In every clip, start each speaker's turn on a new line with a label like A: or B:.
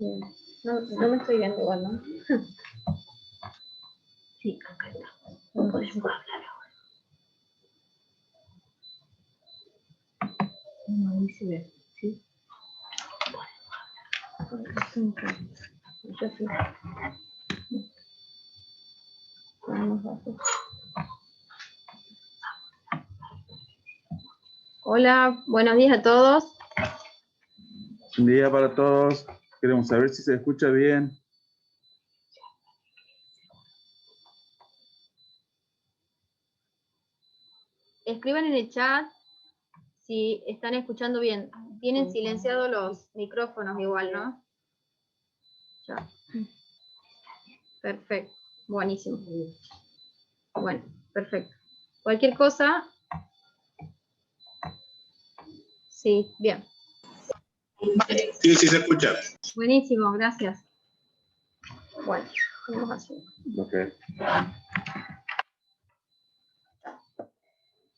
A: Bien. No, no me estoy viendo igual, ¿no?
B: Sí, acá está. No podemos hablar ahora. No, ahí se ve, ¿sí?
A: Yo sí. Vamos a hacer. Hola, buenos días a todos.
C: Buen día para todos. Queremos saber si se escucha bien.
A: Escriban en el chat si están escuchando bien. Tienen silenciados los micrófonos igual, ¿no? Ya. Perfecto. Buenísimo. Bueno, perfecto. Cualquier cosa. Sí, bien.
D: Sí, sí se escucha.
A: Buenísimo, gracias. Bueno, vamos a hacer.
C: Okay.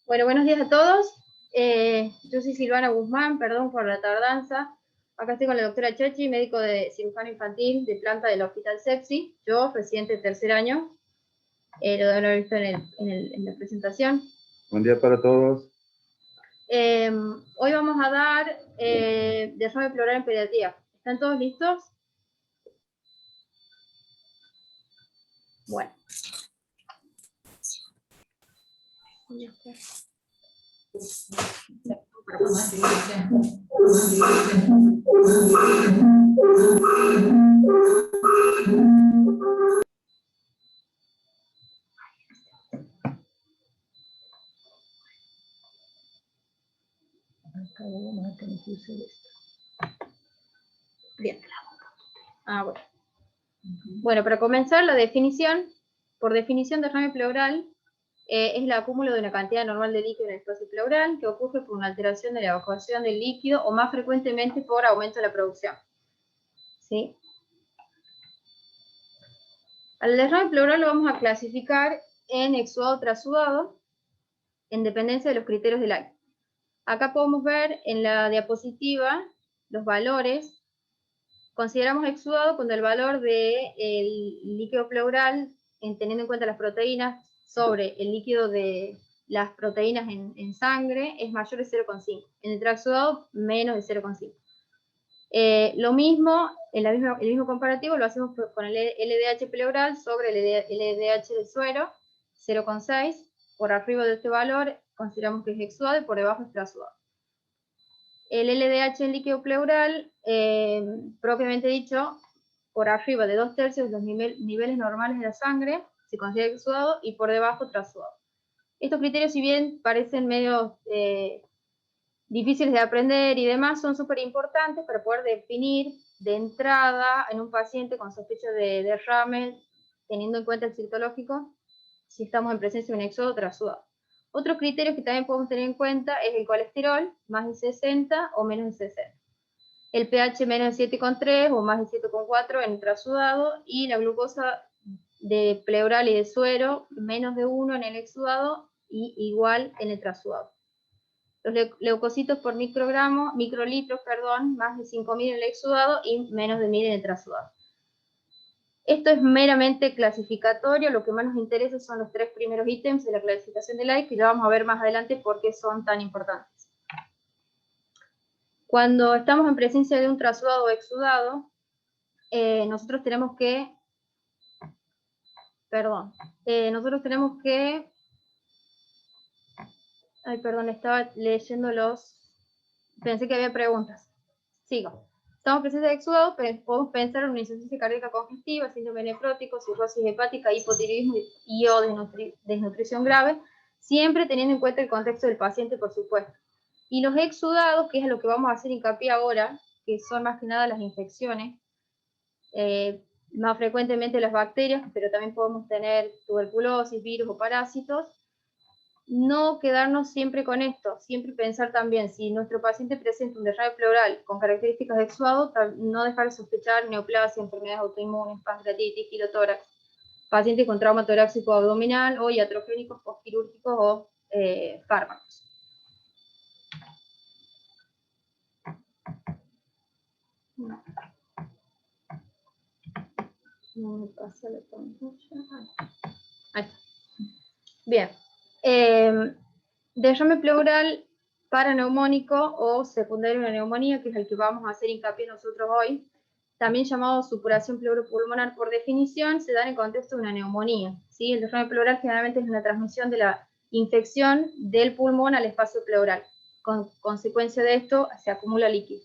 A: Bueno, buenos días a todos. Yo soy Silvana Guzmán, perdón por la tardanza. Acá estoy con la doctora Chechi, médico de cirujano infantil de planta del Hospital Sepsi. Yo, residente de tercer año. Lo deben haber visto en la presentación.
C: Buen día para todos.
A: Hoy vamos a dar derrame pleural en pediatría. ¿Están todos listos? Bueno. Bien. Bueno. Bueno, para comenzar, la definición, por definición, derrame pleural es el acúmulo de una cantidad normal de líquido en el espacio pleural que ocurre por una alteración de la evacuación del líquido o más frecuentemente por aumento de la producción. ¿Sí? Al derrame pleural lo vamos a clasificar en exudado trasudado en dependencia de los criterios del ACT. Acá podemos ver en la diapositiva los valores. Consideramos exudado cuando el valor del líquido pleural, teniendo en cuenta las proteínas, sobre el líquido de las proteínas en sangre, es mayor de 0,5. En el exudado, menos de 0,5. Lo mismo, el mismo comparativo lo hacemos con el LDH pleural sobre el LDH de suero, 0,6. Por arriba de este valor consideramos que es exudado y por debajo es trasudado. El LDH en líquido pleural, propiamente dicho, por arriba de 2/3 de los niveles normales de la sangre, se considera exudado y por debajo trasudado. Estos criterios, si bien parecen medio difíciles de aprender y demás, son súper importantes para poder definir de entrada en un paciente con sospecha de derrame, teniendo en cuenta el citológico, si estamos en presencia de un éxodo o trasudado. Otros criterios que también podemos tener en cuenta es el colesterol, más de 60 o menos de 60. El pH menos de 7,3 o más de 7,4 en el trasudado, y la glucosa de pleural y de suero, menos de 1 en el exudado y igual en el trasudado. Los leucocitos por microlitros, más de 5.000 en el exudado y menos de 1.000 en el trasudado. Esto es meramente clasificatorio, lo que más nos interesa son los 3 primeros ítems de la clasificación del AIC, que ya vamos a ver más adelante por qué son tan importantes. Cuando estamos en presencia de un trasudado o exudado, nosotros tenemos que, estaba leyendo pensé que había preguntas. Sigo. Estamos presentes de exudado, pero podemos pensar en una insuficiencia cardíaca congestiva, síndrome nefrótico, cirrosis hepática, hipotiroidismo y o desnutrición grave, siempre teniendo en cuenta el contexto del paciente, por supuesto. Y los exudados, que es a lo que vamos a hacer hincapié ahora, que son más que nada las infecciones, más frecuentemente las bacterias, pero también podemos tener tuberculosis, virus o parásitos. No quedarnos siempre con esto, siempre pensar también, si nuestro paciente presenta un derrame pleural con características de exudado, no dejar de sospechar neoplasia, enfermedades autoinmunes, pancreatitis, pilotórax, pacientes con trauma torácico abdominal o iatrogénicos postquirúrgicos o fármacos. No me pasa la pantalla. Ahí está. Bien. Derrame pleural paraneumónico o secundario a una neumonía, que es el que vamos a hacer hincapié nosotros hoy, también llamado supuración pleuropulmonar por definición, se da en el contexto de una neumonía, ¿sí? El derrame pleural generalmente es una transmisión de la infección del pulmón al espacio pleural. Con consecuencia de esto, se acumula líquido.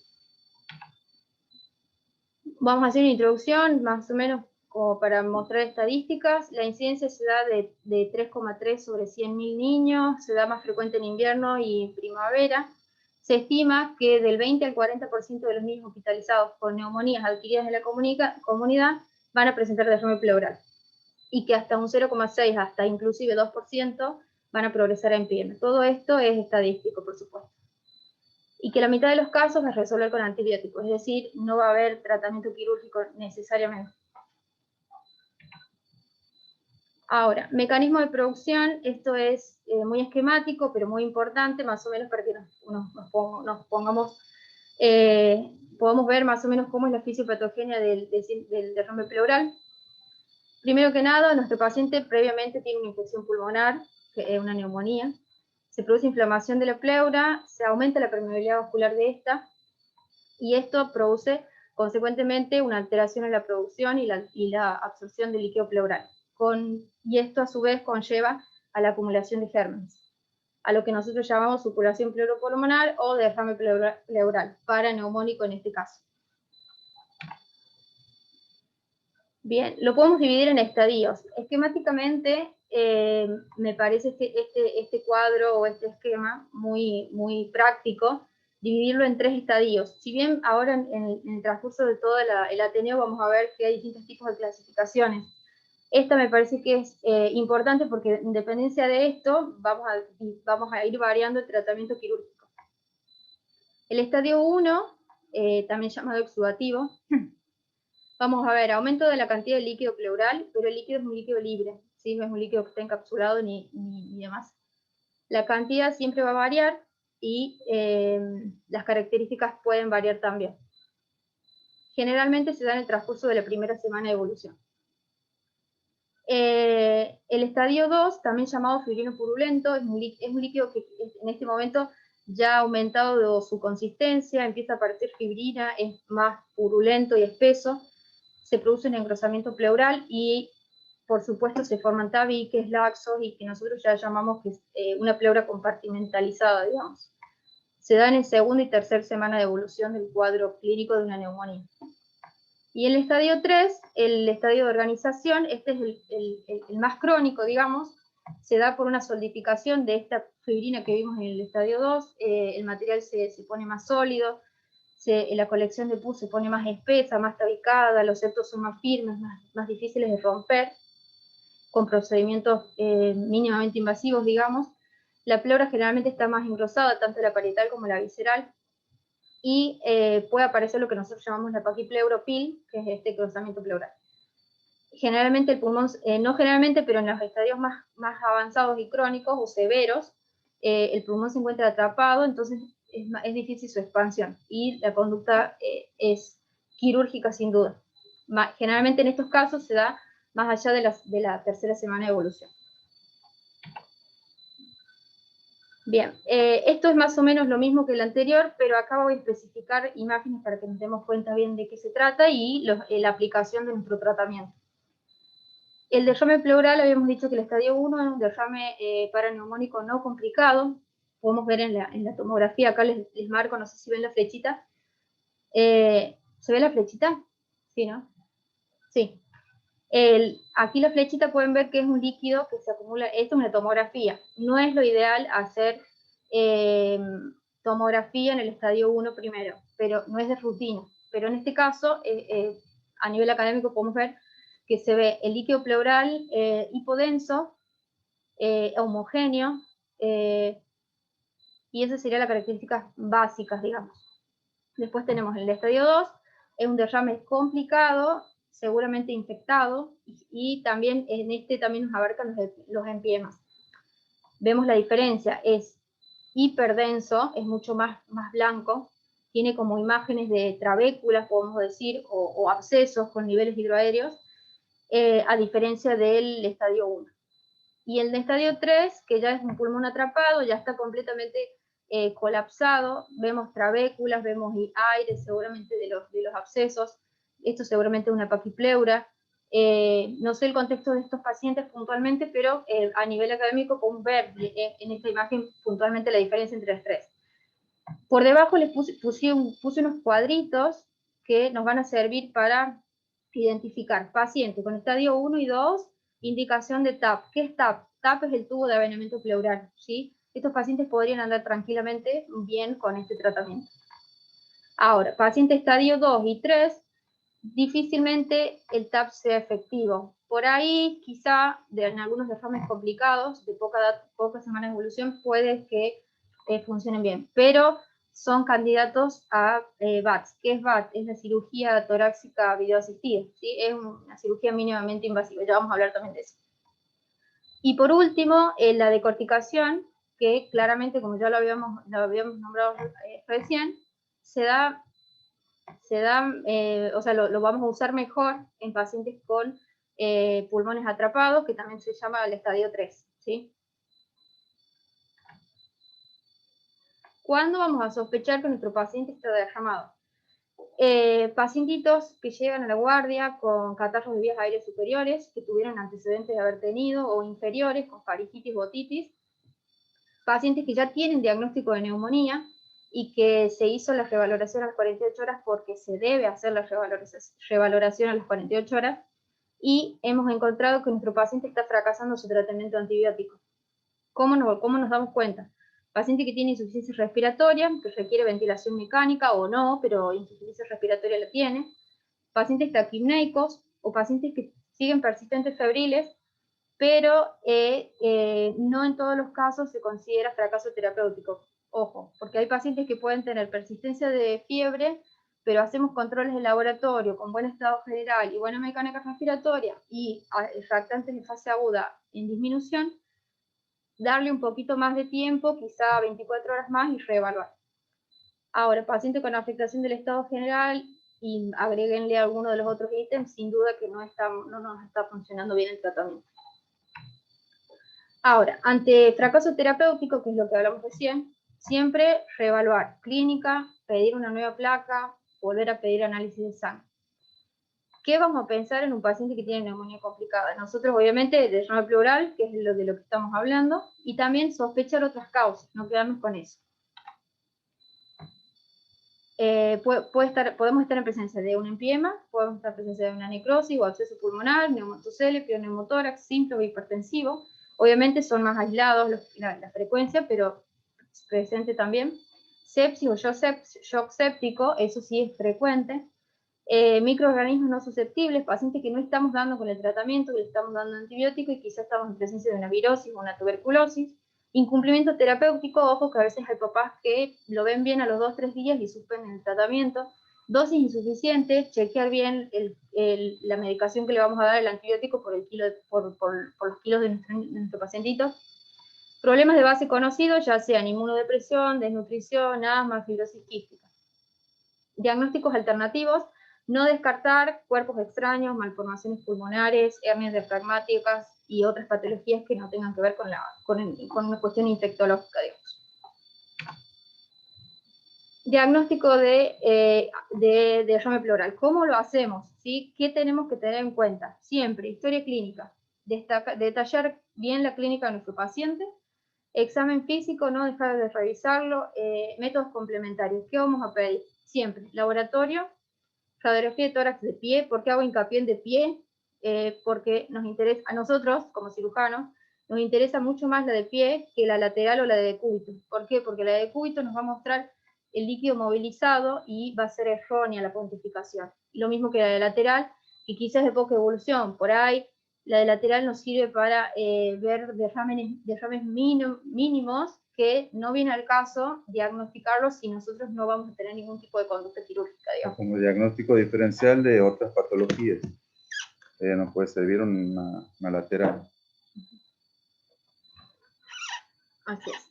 A: Vamos a hacer una introducción, más o menos como para mostrar estadísticas. La incidencia se da de 3,3 sobre 100.000 niños, se da más frecuente en invierno y en primavera. Se estima que del 20 al 40% de los niños hospitalizados por neumonías adquiridas en la comunidad van a presentar derrame pleural, y que hasta un 0,6 hasta inclusive 2% van a progresar en pierna. Todo esto es estadístico, por supuesto. Y que la mitad de los casos es resolver con antibióticos, es decir, no va a haber tratamiento quirúrgico necesariamente. Ahora, mecanismo de producción, esto es muy esquemático, pero muy importante, más o menos para que nos pongamos, podamos ver más o menos cómo es la fisiopatogenia del derrame pleural. Primero que nada, nuestro paciente previamente tiene una infección pulmonar, que es una neumonía. Se produce inflamación de la pleura, se aumenta la permeabilidad vascular de esta, y esto produce consecuentemente una alteración en la producción y la absorción de líquido pleural. Y esto a su vez conlleva a la acumulación de gérmenes, a lo que nosotros llamamos supuración pleuropulmonar o derrame pleural, paraneumónico en este caso. Bien, lo podemos dividir en estadios. Esquemáticamente, me parece que este cuadro o este esquema muy práctico, dividirlo en 3 estadios. Si bien ahora en el transcurso de todo el Ateneo vamos a ver que hay distintos tipos de clasificaciones. Esta me parece que es importante porque en dependencia de esto vamos a ir variando el tratamiento quirúrgico. El estadio 1, también llamado exudativo, vamos a ver aumento de la cantidad de líquido pleural, pero el líquido es un líquido libre, ¿sí? No es un líquido que está encapsulado ni demás. La cantidad siempre va a variar y las características pueden variar también. Generalmente se da en el transcurso de la primera semana de evolución. El estadio 2, también llamado fibrino purulento, es un líquido que en este momento ya ha aumentado su consistencia, empieza a aparecer fibrina, es más purulento y espeso, se produce un engrosamiento pleural y por supuesto se forman tabiques, laxos y que nosotros ya llamamos que es una pleura compartimentalizada, digamos. Se da en el segundo y tercer semana de evolución del cuadro clínico de una neumonía. Y el estadio 3, el estadio de organización, este es el más crónico, digamos, se da por una solidificación de esta fibrina que vimos en el estadio 2, el material se pone más sólido, la colección de pus se pone más espesa, más tabicada, los septos son más firmes, más difíciles de romper, con procedimientos mínimamente invasivos, digamos. La pleura generalmente está más engrosada, tanto la parietal como la visceral, y puede aparecer lo que nosotros llamamos la paquipleuropil, que es este engrosamiento pleural. Generalmente el pulmón, no generalmente, pero en los estadios más avanzados y crónicos o severos, el pulmón se encuentra atrapado, entonces es difícil su expansión, y la conducta es quirúrgica sin duda. Generalmente en estos casos se da más allá de la tercera semana de evolución. Bien, esto es más o menos lo mismo que el anterior, pero acá voy a especificar imágenes para que nos demos cuenta bien de qué se trata y la aplicación de nuestro tratamiento. El derrame pleural, habíamos dicho que el estadio 1 es un derrame paraneumónico no complicado. Podemos ver en la tomografía, acá les marco, no sé si ven la flechita. ¿Se ve la flechita? Sí, ¿no? Sí. Aquí la flechita pueden ver que es un líquido que se acumula. Esto es una tomografía. No es lo ideal hacer tomografía en el estadio 1 primero, pero no es de rutina. Pero en este caso, a nivel académico podemos ver que se ve el líquido pleural hipodenso, homogéneo, y esas serían las características básicas, digamos. Después tenemos el estadio 2, es un derrame complicado, seguramente infectado, y también en este también nos abarcan los empiemas. Vemos la diferencia, es hiperdenso, es mucho más blanco, tiene como imágenes de trabéculas, podemos decir, o abscesos con niveles hidroaéreos, a diferencia del estadio 1. Y el de estadio 3, que ya es un pulmón atrapado, ya está completamente colapsado, vemos trabéculas, vemos aire seguramente de los abscesos, esto seguramente es una paquipleura. No sé el contexto de estos pacientes puntualmente, pero a nivel académico podemos ver en esta imagen puntualmente la diferencia entre las tres. Por debajo les puse unos cuadritos que nos van a servir para identificar pacientes con estadio 1 y 2, indicación de TAP. ¿Qué es TAP? TAP es el tubo de aveneamiento pleural, ¿sí? Estos pacientes podrían andar tranquilamente bien con este tratamiento. Ahora, paciente estadio 2 y 3, difícilmente el TAP sea efectivo. Por ahí, quizá, en algunos derrames complicados, de pocas semanas de evolución, puede que funcionen bien, pero son candidatos a VATS. ¿Qué es VATS? Es la cirugía torácica videoasistida, ¿sí? Es una cirugía mínimamente invasiva, ya vamos a hablar también de eso. Y por último, la decorticación, que claramente, como ya lo habíamos nombrado recién, o sea, lo vamos a usar mejor en pacientes con pulmones atrapados, que también se llama el estadio 3, ¿sí? ¿Cuándo vamos a sospechar que nuestro paciente está derramado? Pacientitos que llegan a la guardia con catarros de vías aéreas superiores, que tuvieron antecedentes de haber tenido, o inferiores, con faringitis o otitis. Pacientes que ya tienen diagnóstico de neumonía y que se hizo la revaloración a las 48 horas porque se debe hacer la revaloración a las 48 horas, y hemos encontrado que nuestro paciente está fracasando su tratamiento antibiótico. ¿Cómo nos damos cuenta? Paciente que tiene insuficiencia respiratoria, que requiere ventilación mecánica o no, pero insuficiencia respiratoria la tiene. Pacientes taquipneicos o pacientes que siguen persistentes febriles, pero no en todos los casos se considera fracaso terapéutico. Ojo, porque hay pacientes que pueden tener persistencia de fiebre, pero hacemos controles de laboratorio con buen estado general y buena mecánica respiratoria y reactantes en fase aguda en disminución, darle un poquito más de tiempo, quizá 24 horas más, y reevaluar. Ahora, paciente con afectación del estado general, y agréguenle alguno de los otros ítems, sin duda que no nos está funcionando bien el tratamiento. Ahora, ante fracaso terapéutico, que es lo que hablamos recién, siempre reevaluar clínica, pedir una nueva placa, volver a pedir análisis de sangre. ¿Qué vamos a pensar en un paciente que tiene neumonía complicada? Nosotros, obviamente, derrame pleural, que es de lo que estamos hablando, y también sospechar otras causas, no quedarnos con eso. Podemos estar en presencia de un empiema, podemos estar en presencia de una necrosis o absceso pulmonar, neumatoceles, pneumótórax, simple o hipertensivo. Obviamente son más aislados la frecuencia, pero presente también. Sepsis o shock séptico, eso sí es frecuente. Microorganismos no susceptibles, pacientes que no estamos dando con el tratamiento, que le estamos dando antibiótico y quizás estamos en presencia de una virosis o una tuberculosis. Incumplimiento terapéutico, ojo que a veces hay papás que lo ven bien a los 2-3 días y suspenden el tratamiento. Dosis insuficiente, chequear bien la medicación que le vamos a dar, el antibiótico, por los kilos de nuestro pacientito. Problemas de base conocidos, ya sean inmunodepresión, desnutrición, asma, fibrosis quística. Diagnósticos alternativos: no descartar cuerpos extraños, malformaciones pulmonares, hernias diafragmáticas y otras patologías que no tengan que ver con una cuestión infectológica, digamos. Diagnóstico de derrame pleural. ¿Cómo lo hacemos? ¿Sí? ¿Qué tenemos que tener en cuenta? Siempre, historia clínica. Detallar bien la clínica de nuestro paciente. Examen físico, no dejar de revisarlo. Métodos complementarios. ¿Qué vamos a pedir? Siempre, laboratorio, radiografía de tórax de pie. ¿Por qué hago hincapié en de pie? Porque nos interesa, a nosotros como cirujanos, nos interesa mucho más la de pie que la lateral o la de decúbito. ¿Por qué? Porque la de decúbito nos va a mostrar el líquido movilizado y va a ser errónea la pontificación. Lo mismo que la de lateral, que quizás de poca evolución. Por ahí la de lateral nos sirve para ver derrames mínimos, que no viene al caso diagnosticarlos si nosotros no vamos a tener ningún tipo de conducta quirúrgica, digamos.
C: Como diagnóstico diferencial de otras patologías. Nos puede servir una lateral.
A: Así es.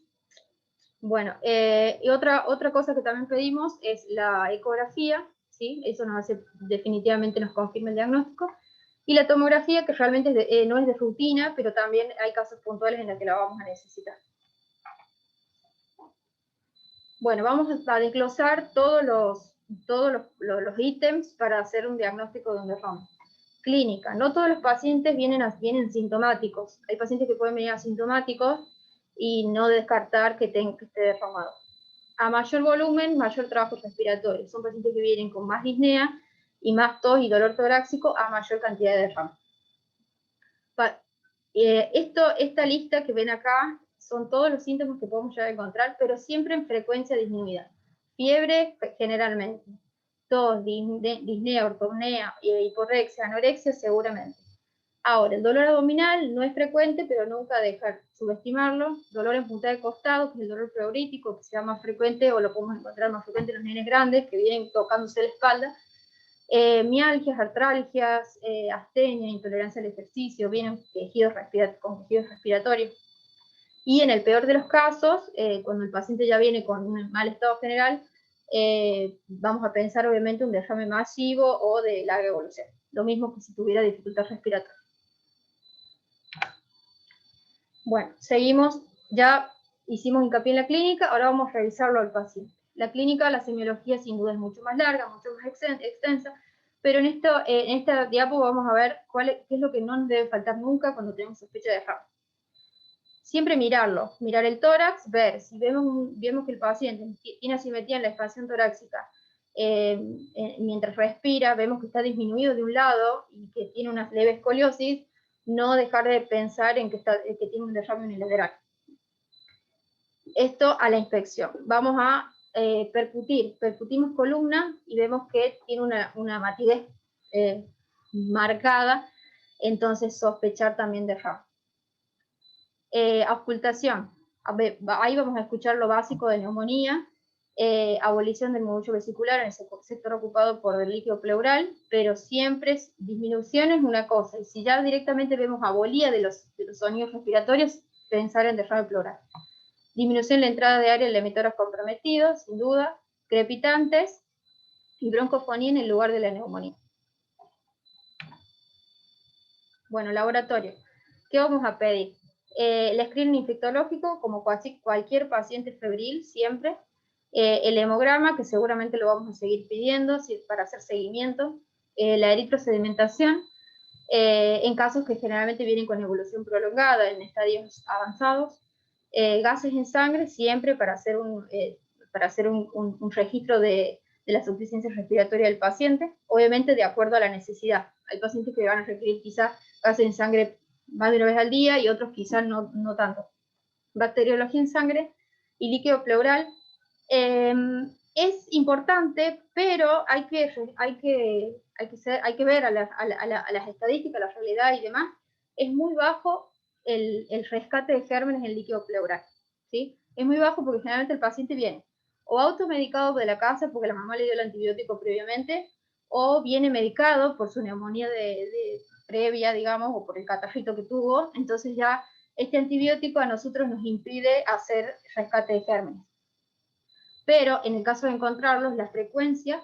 A: Bueno, y otra cosa que también pedimos es la ecografía, ¿sí? Eso definitivamente nos confirma el diagnóstico. Y la tomografía, que realmente no es de rutina, pero también hay casos puntuales en los que la vamos a necesitar. Bueno, vamos a desglosar todos los ítems para hacer un diagnóstico de un derrame. Clínica. No todos los pacientes vienen sintomáticos. Hay pacientes que pueden venir asintomáticos y no descartar que esté derramado. A mayor volumen, mayor trabajo respiratorio. Son pacientes que vienen con más disnea y más tos y dolor torácico a mayor cantidad de derrame. Esta lista que ven acá son todos los síntomas que podemos llegar a encontrar, pero siempre en frecuencia disminuida. Fiebre, generalmente. Tos, disnea, ortopnea, hiporexia, anorexia, seguramente. Ahora, el dolor abdominal no es frecuente, pero nunca dejar subestimarlo. Dolor en punta de costado, que es el dolor pleurítico, que sea más frecuente, o lo podemos encontrar más frecuente en los nenes grandes, que vienen tocándose la espalda. Mialgias, artralgias, astenia, intolerancia al ejercicio, vienen con quejidos respiratorios. Y en el peor de los casos, cuando el paciente ya viene con un mal estado general, vamos a pensar obviamente un derrame masivo o de larga evolución. Lo mismo que si tuviera dificultad respiratoria. Bueno, seguimos, ya hicimos hincapié en la clínica, ahora vamos a revisarlo al paciente. La clínica, la semiología sin duda es mucho más larga, mucho más extensa, pero en esta diapo vamos a ver qué es lo que no nos debe faltar nunca cuando tenemos sospecha de derrame. Siempre mirarlo, mirar el tórax, ver si vemos que el paciente tiene asimetría en la expansión torácica, mientras respira, vemos que está disminuido de un lado y que tiene una leve escoliosis, no dejar de pensar en que tiene un derrame unilateral. Esto a la inspección. Vamos a percutimos columna y vemos que tiene una matidez marcada, entonces sospechar también derrame. Auscultación. Ahí vamos a escuchar lo básico de neumonía, abolición del murmullo vesicular en el sector ocupado por el líquido pleural, pero siempre disminución es una cosa, y si ya directamente vemos abolía de los sonidos respiratorios, pensar en derrame pleural. Disminución en la entrada de aire del emisoras comprometidos, sin duda, crepitantes y broncofonía en el lugar de la neumonía. Bueno, laboratorio. ¿Qué vamos a pedir? El screening infectológico, como cualquier paciente febril, siempre. El hemograma, que seguramente lo vamos a seguir pidiendo para hacer seguimiento. La eritrosedimentación, en casos que generalmente vienen con evolución prolongada, en estadios avanzados. Gases en sangre, siempre para hacer un registro de la suficiencia respiratoria del paciente, obviamente de acuerdo a la necesidad. Hay pacientes que van a requerir quizás gases en sangre más de una vez al día y otros quizás no tanto. Bacteriología en sangre y líquido pleural es importante, pero hay que ver a las estadísticas, la realidad y demás. Es muy bajo el rescate de gérmenes en líquido pleural, ¿sí? Es muy bajo porque generalmente el paciente viene o automedicado de la casa porque la mamá le dio el antibiótico previamente, o viene medicado por su neumonía previa, digamos, o por el catarrito que tuvo. Entonces ya este antibiótico a nosotros nos impide hacer rescate de gérmenes. Pero en el caso de encontrarlos, la frecuencia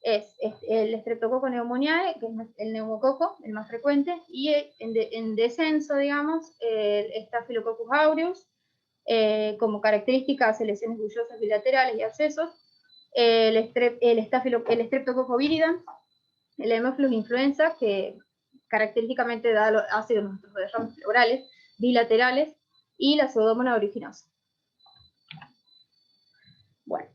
A: es el Streptococcus pneumoniae, que es el neumococo, el más frecuente, y en descenso, digamos, el Staphylococcus aureus, como característica hace lesiones bullosas bilaterales y abscesos, el Streptococcus viridans, el Haemophilus influenza, que característicamente hace nuestros derrames pleurales bilaterales, y la Pseudomonas aeruginosa. Bueno,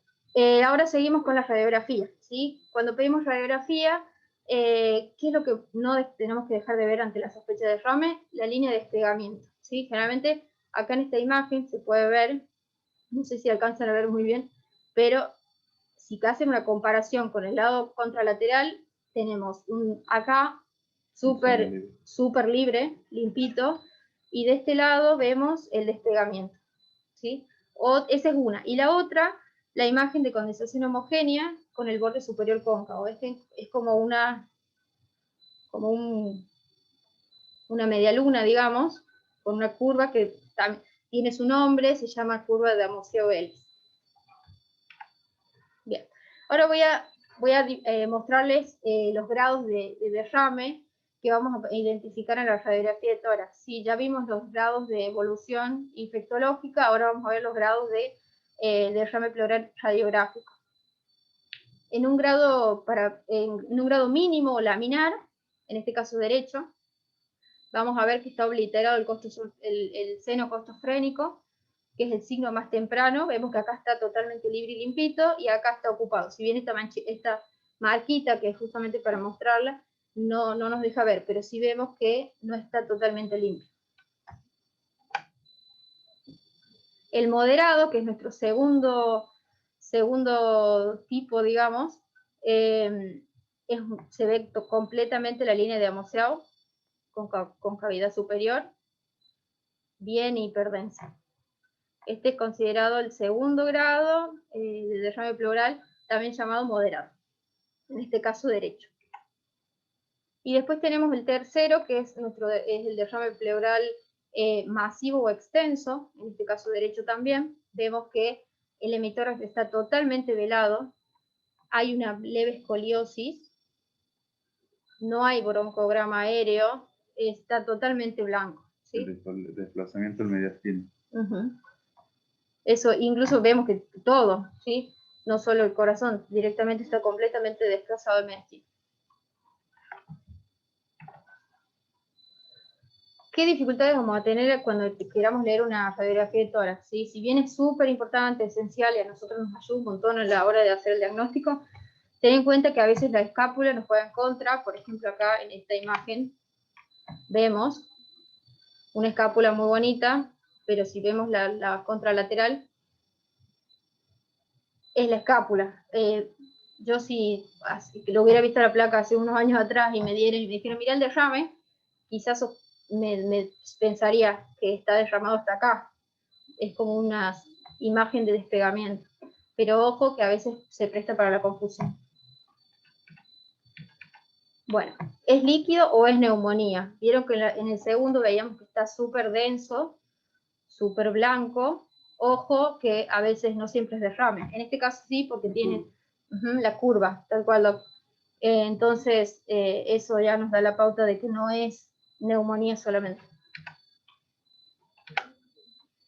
A: ahora seguimos con la radiografía, ¿sí? Cuando pedimos radiografía, ¿qué es lo que no tenemos que dejar de ver ante la sospecha de derrame? La línea de desplegamiento, ¿sí? Generalmente, acá en esta imagen se puede ver, no sé si alcanzan a ver muy bien, pero si hacen una comparación con el lado contralateral, tenemos acá súper libre, limpito, y de este lado vemos el desplegamiento, ¿sí? Esa es una. Y la otra, la imagen de condensación homogénea con el borde superior cóncavo. Es como una media luna, digamos, con una curva que también tiene su nombre, se llama curva de Amoseau-Ellis. Bien, ahora voy a mostrarles los grados de derrame que vamos a identificar en la radiografía de tórax. Sí, ya vimos los grados de evolución infectológica, ahora vamos a ver los grados de derrame pleural radiográfico. En un grado mínimo o laminar, en este caso derecho, vamos a ver que está obliterado el seno costofrénico, que es el signo más temprano. Vemos que acá está totalmente libre y limpito, y acá está ocupado. Si bien esta marquita, que es justamente para mostrarla, no nos deja ver, pero sí vemos que no está totalmente limpio. El moderado, que es nuestro segundo tipo, digamos, se ve completamente la línea de Amoseau, con cavidad superior, bien hiperdensa. Este es considerado el segundo grado de derrame pleural, también llamado moderado, en este caso derecho. Y después tenemos el tercero, que es el derrame pleural masivo o extenso, en este caso derecho también. Vemos que el hemitórax está totalmente velado, hay una leve escoliosis, no hay broncograma aéreo, está totalmente blanco, ¿sí?
C: El desplazamiento del mediastino.
A: Eso, incluso vemos que todo, ¿sí? No solo el corazón, directamente está completamente desplazado el mediastino. ¿Qué dificultades vamos a tener cuando queramos leer una radiografía de tórax? ¿Sí? Si bien es súper importante, esencial, y a nosotros nos ayuda un montón a la hora de hacer el diagnóstico, ten en cuenta que a veces la escápula nos juega en contra. Por ejemplo, acá en esta imagen vemos una escápula muy bonita, pero si vemos la contralateral, es la escápula. Yo si lo hubiera visto la placa hace unos años atrás y me dijeron, mira el derrame, quizás me pensaría que está derramado hasta acá. Es como una imagen de despegamiento. Pero ojo que a veces se presta para la confusión. Bueno, ¿es líquido o es neumonía? Vieron que en el segundo veíamos que está súper denso, súper blanco. Ojo que a veces no siempre es derrame. En este caso sí, porque tiene la curva, tal cual. Entonces, eso ya nos da la pauta de que no es neumonía solamente.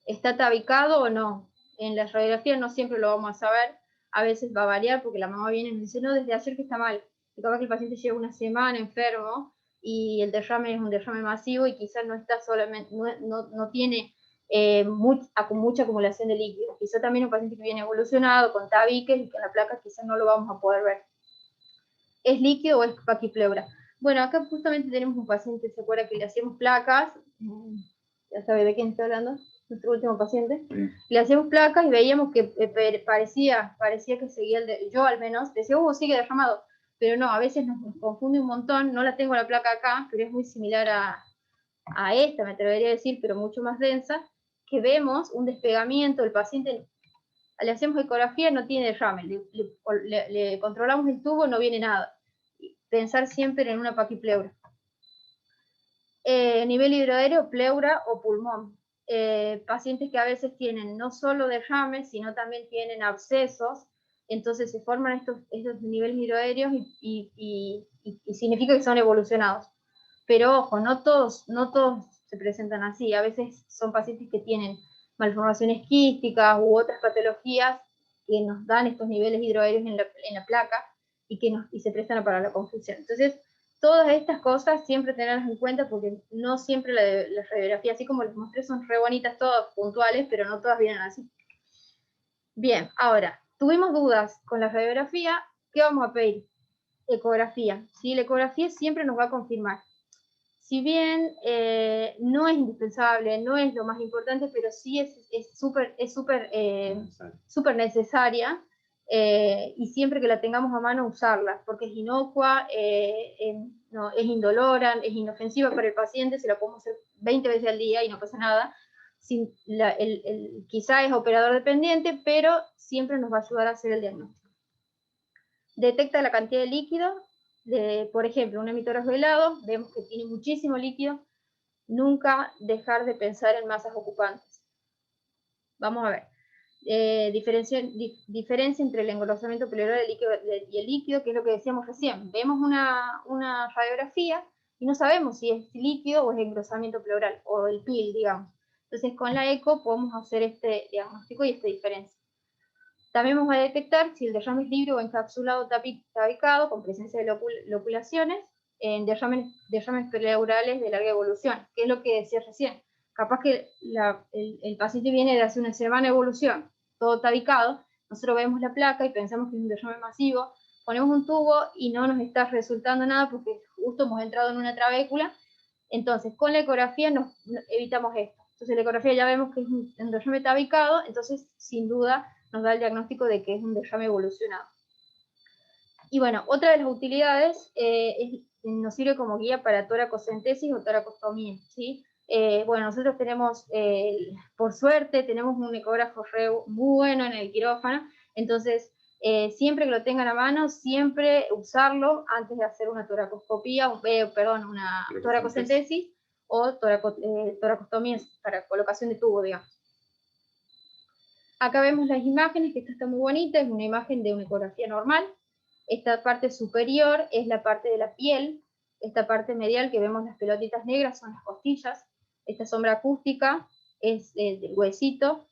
A: ¿Está tabicado o no? En la radiografía no siempre lo vamos a saber. A veces va a variar porque la mamá viene y nos dice, no, desde ayer que está mal. Y capaz que el paciente lleva una semana enfermo y el derrame es un derrame masivo y quizás no está solamente, no tiene mucha acumulación de líquido. Quizá también un paciente que viene evolucionado con tabiques y que en la placa quizás no lo vamos a poder ver. ¿Es líquido o es paquipleura? Bueno, acá justamente tenemos un paciente, ¿se acuerda que le hacíamos placas? Ya sabe de quién estoy hablando, nuestro último paciente. Sí. Le hacíamos placas y veíamos que parecía que seguía yo al menos, decía, sigue derramado. Pero no, a veces nos confunde un montón. No la tengo la placa acá, pero es muy similar a esta, me atrevería a decir, pero mucho más densa, que vemos un despegamiento. El paciente, le hacemos ecografía, no tiene derrame, le controlamos el tubo, no viene nada. Pensar siempre en una paquipleura. Nivel hidroaéreo, pleura o pulmón. Pacientes que a veces tienen no solo derrames, sino también tienen abscesos, entonces se forman estos niveles hidroaéreos y significa que son evolucionados. Pero ojo, no todos se presentan así. A veces son pacientes que tienen malformaciones quísticas u otras patologías que nos dan estos niveles hidroaéreos en la placa y se prestan para la confusión. Entonces, todas estas cosas siempre tenerlas en cuenta porque no siempre la radiografía, así como les mostré, son re bonitas, todas puntuales, pero no todas vienen así. Bien, ahora, tuvimos dudas con la radiografía, ¿qué vamos a pedir? Ecografía. ¿Sí? La ecografía siempre nos va a confirmar. Si bien no es indispensable, no es lo más importante, pero sí es súper necesaria, y siempre que la tengamos a mano usarla, porque es inocua, no, es indolora, es inofensiva para el paciente, se la podemos hacer 20 veces al día y no pasa nada. Quizá es operador dependiente, pero siempre nos va a ayudar a hacer el diagnóstico. Detecta la cantidad de líquido. Por ejemplo, un hemitórax velado, vemos que tiene muchísimo líquido. Nunca dejar de pensar en masas ocupantes. Vamos a ver. Diferencia entre el engrosamiento pleural y el líquido, que es lo que decíamos recién. Vemos una radiografía y no sabemos si es líquido o es engrosamiento pleural, o el PIL, digamos. Entonces con la eco podemos hacer este diagnóstico y esta diferencia. También vamos a detectar si el derrame es libre o encapsulado tabicado con presencia de loculaciones en derrames pleurales de larga evolución, que es lo que decía recién. Capaz que el paciente viene de hace una semana de evolución, todo tabicado, nosotros vemos la placa y pensamos que es un derrame masivo, ponemos un tubo y no nos está resultando nada porque justo hemos entrado en una trabécula. Entonces con la ecografía evitamos esto. Entonces la ecografía ya vemos que es un derrame tabicado, entonces sin duda nos da el diagnóstico de que es un derrame evolucionado. Y bueno, otra de las utilidades nos sirve como guía para toracocentesis o toracostomía, ¿sí? Bueno, nosotros tenemos, por suerte, tenemos un ecógrafo muy bueno en el quirófano, entonces siempre que lo tengan a mano, siempre usarlo antes de hacer una toracoscopía, una toracocentesis o toracostomía para colocación de tubo, digamos. Acá vemos las imágenes, que esta está muy bonita, es una imagen de una ecografía normal. Esta parte superior es la parte de la piel, esta parte medial que vemos las pelotitas negras son las costillas, esta sombra acústica es el huesito,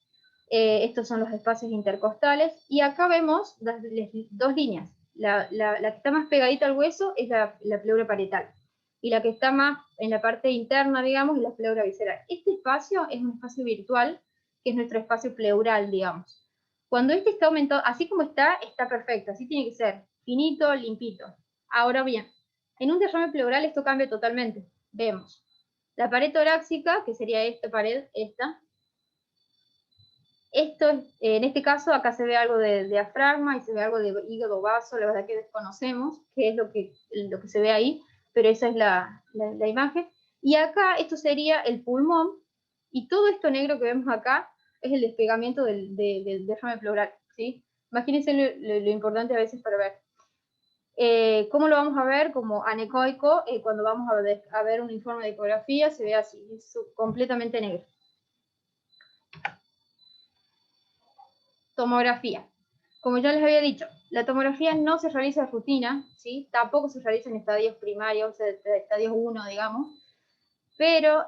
A: estos son los espacios intercostales, y acá vemos las dos líneas. La que está más pegadita al hueso es la pleura parietal, y la que está más en la parte interna, digamos, es la pleura visceral. Este espacio es un espacio virtual, que es nuestro espacio pleural, digamos. Cuando este está aumentado, así como está perfecto, así tiene que ser, finito, limpito. Ahora bien, en un derrame pleural esto cambia totalmente. Vemos la pared torácica, que sería esta pared, esta. Esto, en este caso, acá se ve algo de diafragma y se ve algo de hígado vaso, la verdad que desconocemos qué es lo que se ve ahí, pero esa es la imagen. Y acá esto sería el pulmón, y todo esto negro que vemos acá es el despegamiento del derrame pleural, ¿sí? Imagínense lo importante a veces para ver. ¿Cómo lo vamos a ver? Como anecoico, cuando vamos a ver un informe de ecografía, se ve así, es completamente negro. Tomografía. Como ya les había dicho, la tomografía no se realiza de rutina, ¿sí? Tampoco se realiza en estadios primarios, o sea, estadios 1, digamos, pero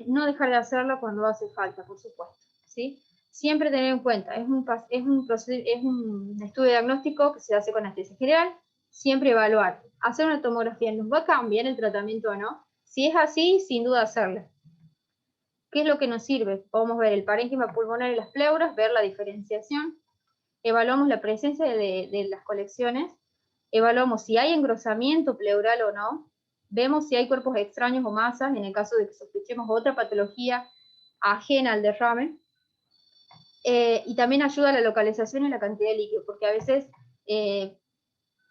A: no dejar de hacerlo cuando hace falta, por supuesto, ¿sí? Siempre tener en cuenta, es un estudio diagnóstico que se hace con anestesia general, siempre evaluar. Hacer una tomografía, ¿nos va a cambiar el tratamiento o no? Si es así, sin duda hacerla. ¿Qué es lo que nos sirve? Podemos ver el parénquima pulmonar y las pleuras, ver la diferenciación, evaluamos la presencia de las colecciones, evaluamos si hay engrosamiento pleural o no, vemos si hay cuerpos extraños o masas, en el caso de que sospechemos otra patología ajena al derrame, y también ayuda a la localización y la cantidad de líquido, porque a veces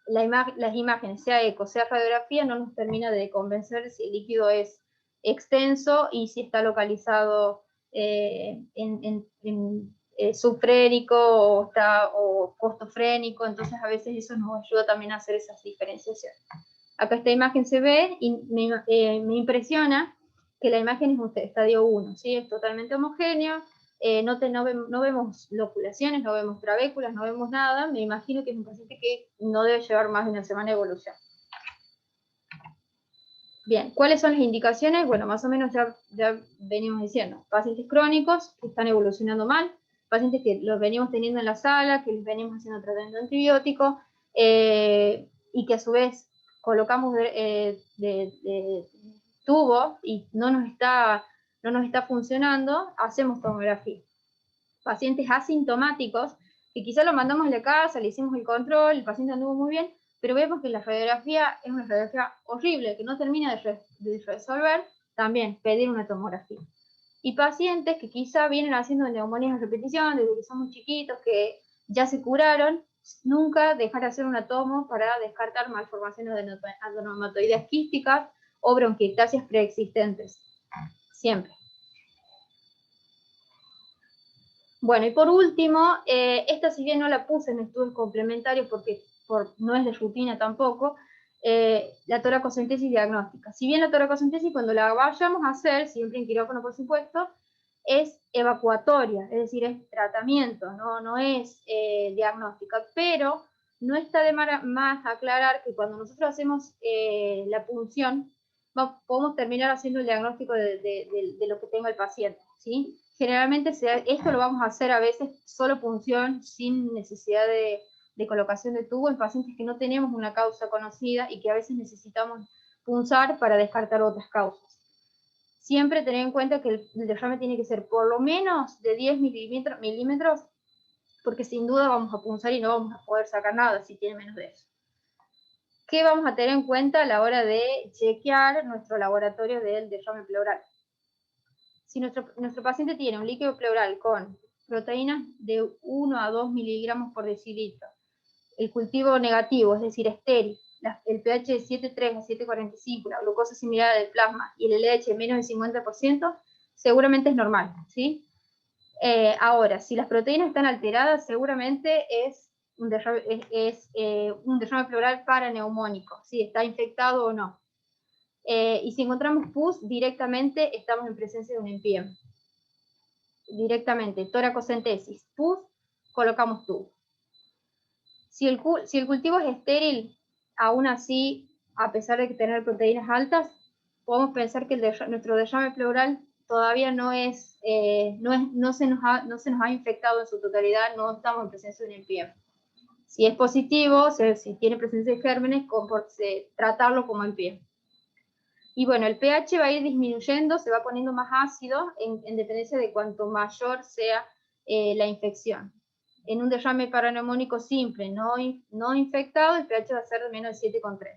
A: las imágenes, sea eco, sea radiografía, no nos termina de convencer si el líquido es extenso y si está localizado subfrénico o costofrénico, entonces a veces eso nos ayuda también a hacer esas diferenciaciones. Acá esta imagen se ve y me impresiona que la imagen es un estadio 1, ¿sí? Es totalmente homogéneo, no vemos loculaciones, no vemos trabéculas, no vemos nada. Me imagino que es un paciente que no debe llevar más de una semana de evolución. Bien, ¿cuáles son las indicaciones? Bueno, más o menos ya venimos diciendo. Pacientes crónicos que están evolucionando mal, pacientes que los venimos teniendo en la sala, que les venimos haciendo tratamiento antibiótico, y que a su vez colocamos tubo y no nos está funcionando, hacemos tomografía. Pacientes asintomáticos, que quizá lo mandamos a la casa, le hicimos el control, el paciente anduvo muy bien, pero vemos que la radiografía es una radiografía horrible, que no termina de resolver, también pedir una tomografía. Y pacientes que quizá vienen haciendo neumonías a repetición, desde que son muy chiquitos, que ya se curaron, nunca dejar de hacer una tomo para descartar malformaciones de adenomatoideas quísticas o bronquiectasias preexistentes. Siempre. Bueno, y por último, esta si bien no la puse en estudios complementarios porque no es de rutina tampoco, la toracocentesis diagnóstica. Si bien la toracocentesis cuando la vayamos a hacer, siempre en quirófano por supuesto, es evacuatoria, es decir, es tratamiento, no es diagnóstica, pero no está de más aclarar que cuando nosotros hacemos la punción, podemos terminar haciendo el diagnóstico de lo que tenga el paciente, ¿sí? Generalmente esto lo vamos a hacer a veces solo punción, sin necesidad de colocación de tubo, en pacientes que no tenemos una causa conocida y que a veces necesitamos punzar para descartar otras causas. Siempre tener en cuenta que el derrame tiene que ser por lo menos de 10 milímetros, porque sin duda vamos a punzar y no vamos a poder sacar nada si tiene menos de eso. ¿Qué vamos a tener en cuenta a la hora de chequear nuestro laboratorio del derrame pleural? Si nuestro paciente tiene un líquido pleural con proteínas de 1 a 2 miligramos por decilitro, el cultivo negativo, es decir, estéril, el pH de 7,3 a 7,45, la glucosa similar del plasma y el LH menos del 50%, seguramente es normal, ¿sí? Ahora, si las proteínas están alteradas, seguramente es un derrame pleural paraneumónico, si está infectado o no. Y si encontramos pus, directamente estamos en presencia de un empiema. Directamente, toracocentesis, pus, colocamos tubo. Si el cultivo es estéril, aún así, a pesar de tener proteínas altas, podemos pensar que nuestro derrame pleural todavía no se nos ha infectado en su totalidad, no estamos en presencia de un empiema. Si es positivo, si tiene presencia de gérmenes, tratarlo como empiema. Y bueno, el pH va a ir disminuyendo, se va poniendo más ácido en dependencia de cuanto mayor sea la infección. En un derrame paraneumónico simple, no infectado, el pH va a ser de menos de 7,3.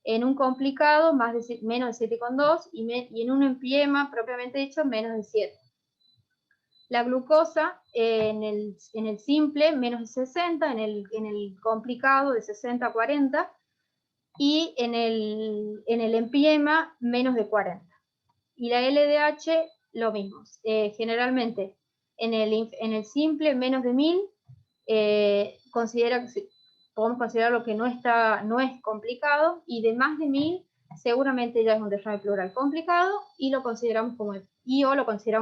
A: En un complicado, menos de 7,2 y en un empiema propiamente dicho, menos de 7. La glucosa en el simple, menos de 60, en el complicado, de 60 a 40, y en el empiema, menos de 40. Y la LDH, lo mismo. Generalmente, en el simple, menos de 1000, podemos considerar lo que no es complicado, y de más de 1000 seguramente ya es un derrame pleural complicado y lo consideramos como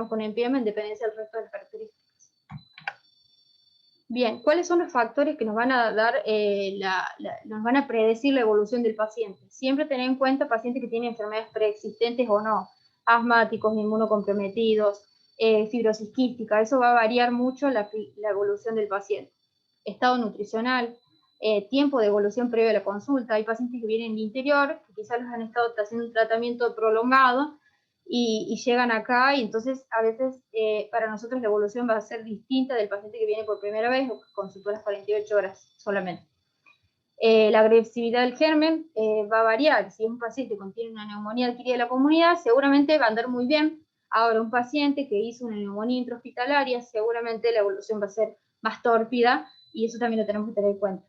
A: con empiema en dependencia del resto de las características. Bien, ¿cuáles son los factores que nos van a dar, nos van a predecir la evolución del paciente? Siempre tener en cuenta pacientes que tienen enfermedades preexistentes o no, asmáticos, inmunocomprometidos, fibrosis quística, eso va a variar mucho la evolución del paciente. Estado nutricional, tiempo de evolución previo a la consulta. Hay pacientes que vienen del interior, que quizás los han estado haciendo un tratamiento prolongado y llegan acá, y entonces a veces para nosotros la evolución va a ser distinta del paciente que viene por primera vez o que consultó a las 48 horas solamente. La agresividad del germen va a variar. Si un paciente contiene una neumonía adquirida de la comunidad, seguramente va a andar muy bien. Ahora, un paciente que hizo una neumonía intrahospitalaria, seguramente la evolución va a ser más tórpida, y eso también lo tenemos que tener en cuenta.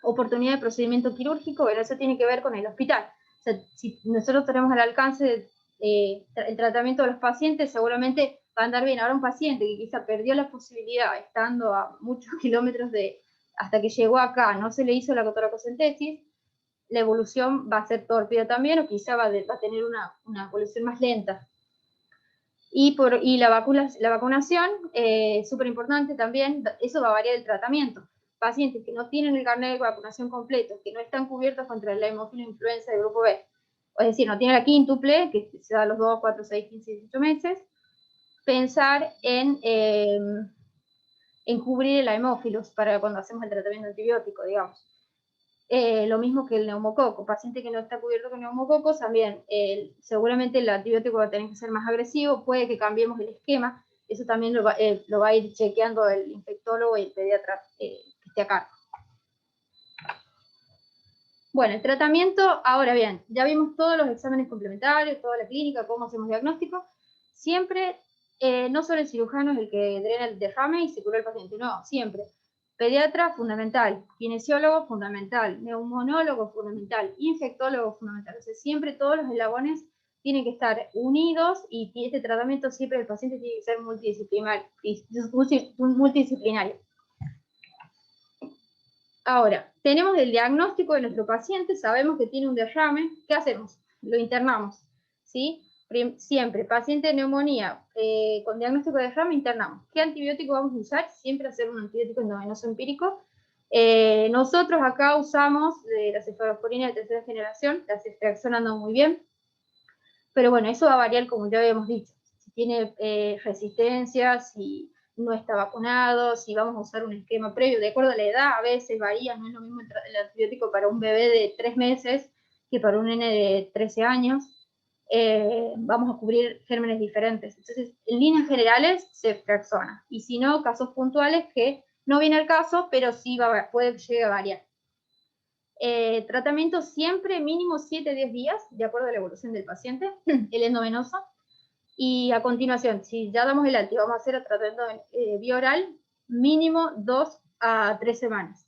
A: Oportunidad de procedimiento quirúrgico, bueno, eso tiene que ver con el hospital. O sea, si nosotros tenemos al alcance el tratamiento de los pacientes, seguramente va a andar bien. Ahora, un paciente que quizá perdió la posibilidad, estando a muchos kilómetros hasta que llegó acá, no se le hizo la toracocentesis, la evolución va a ser tórpida también, o quizá va a tener una evolución más lenta. Y la vacunación, súper importante también, eso va a variar el tratamiento. Pacientes que no tienen el carnet de vacunación completo, que no están cubiertos contra la hemófilo-influenza de grupo B, es decir, no tienen la quíntuple, que se da a los 2, 4, 6, 15, 18 meses, pensar en cubrir el hemófilos para cuando hacemos el tratamiento antibiótico, digamos. Lo mismo que el neumococo. Paciente que no está cubierto con neumococos, también seguramente el antibiótico va a tener que ser más agresivo, puede que cambiemos el esquema, eso también lo va a ir chequeando el infectólogo y el pediatra que esté a cargo. Bueno, el tratamiento, ahora bien, ya vimos todos los exámenes complementarios, toda la clínica, cómo hacemos diagnóstico. Siempre, no solo el cirujano es el que drena el derrame y se cura el paciente, no, siempre. Pediatra, fundamental. Kinesiólogo, fundamental. Neumonólogo, fundamental. Infectólogo, fundamental. O sea, siempre todos los eslabones tienen que estar unidos, y este tratamiento siempre del paciente tiene que ser multidisciplinario. Ahora, tenemos el diagnóstico de nuestro paciente, sabemos que tiene un derrame, ¿qué hacemos? Lo internamos, ¿sí? Siempre, paciente de neumonía con diagnóstico de derrame, internamos. ¿Qué antibiótico vamos a usar? Siempre hacer un antibiótico endovenoso empírico. Nosotros acá usamos la cefalosporina de tercera generación, la ceftriaxona anda muy bien. Pero bueno, eso va a variar como ya habíamos dicho. Si tiene resistencia, si no está vacunado, si vamos a usar un esquema previo, de acuerdo a la edad, a veces varía, no es lo mismo el antibiótico para un bebé de 3 meses que para un nene de 13 años. Vamos a cubrir gérmenes diferentes. Entonces, en líneas generales se fracciona. Y si no, casos puntuales que no viene al caso, pero sí puede llegar a variar. Tratamiento siempre mínimo 7-10 días, de acuerdo a la evolución del paciente, el endovenoso. Y a continuación, si ya damos el alta y vamos a hacer el tratamiento vía oral, mínimo 2 a 3 semanas.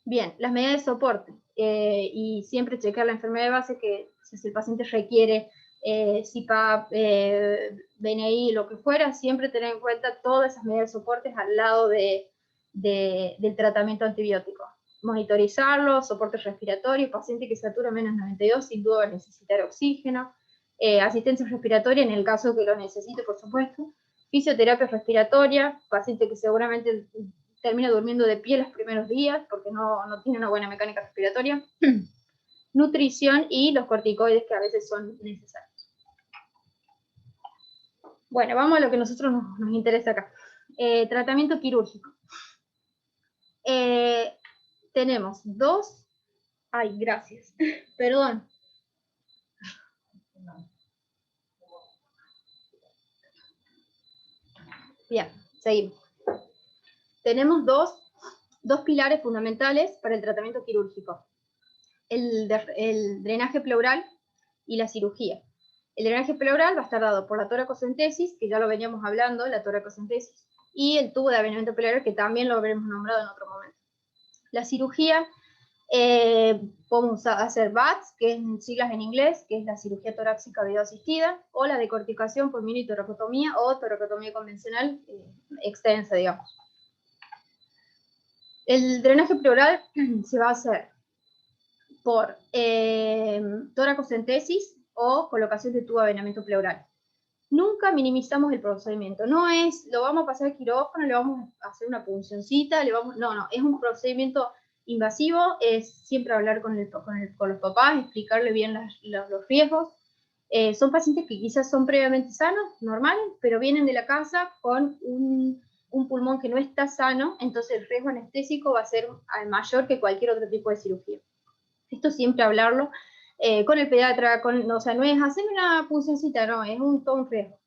A: Bien, las medidas de soporte. Y siempre checar la enfermedad de base, que si el paciente requiere CPAP, BNI, lo que fuera, siempre tener en cuenta todas esas medidas de soporte al lado del tratamiento antibiótico. Monitorizarlo, soporte respiratorio, paciente que satura menos 92, sin duda va a necesitar oxígeno. Asistencia respiratoria en el caso que lo necesite, por supuesto. Fisioterapia respiratoria, paciente que seguramente termina durmiendo de pie los primeros días porque no tiene una buena mecánica respiratoria. Nutrición y los corticoides que a veces son necesarios. Bueno, vamos a lo que a nosotros nos interesa acá. Tratamiento quirúrgico. Tenemos dos... Ay, gracias. Perdón. Bien, seguimos. Tenemos dos pilares fundamentales para el tratamiento quirúrgico. El drenaje pleural y la cirugía. El drenaje pleural va a estar dado por la toracocentesis, que ya lo veníamos hablando, la toracocentesis, y el tubo de avenimiento pleural, que también lo habremos nombrado en otro momento. La cirugía, podemos hacer BATS, que es siglas en inglés, que es la cirugía torácica videoasistida, o la decorticación por mini toracotomía o toracotomía convencional extensa, digamos. El drenaje pleural se va a hacer por toracocentesis o colocación de tubo de avenimiento pleural. Nunca minimizamos el procedimiento. No es, lo vamos a pasar al quirófano, le vamos a hacer una puncioncita, no, es un procedimiento invasivo, es siempre hablar con los papás, explicarle bien los riesgos. Son pacientes que quizás son previamente sanos, normales, pero vienen de la casa con un pulmón que no está sano, entonces el riesgo anestésico va a ser mayor que cualquier otro tipo de cirugía. Esto siempre hablarlo con el pediatra, o sea, no es hacer una puncioncita, no, es todo un riesgo.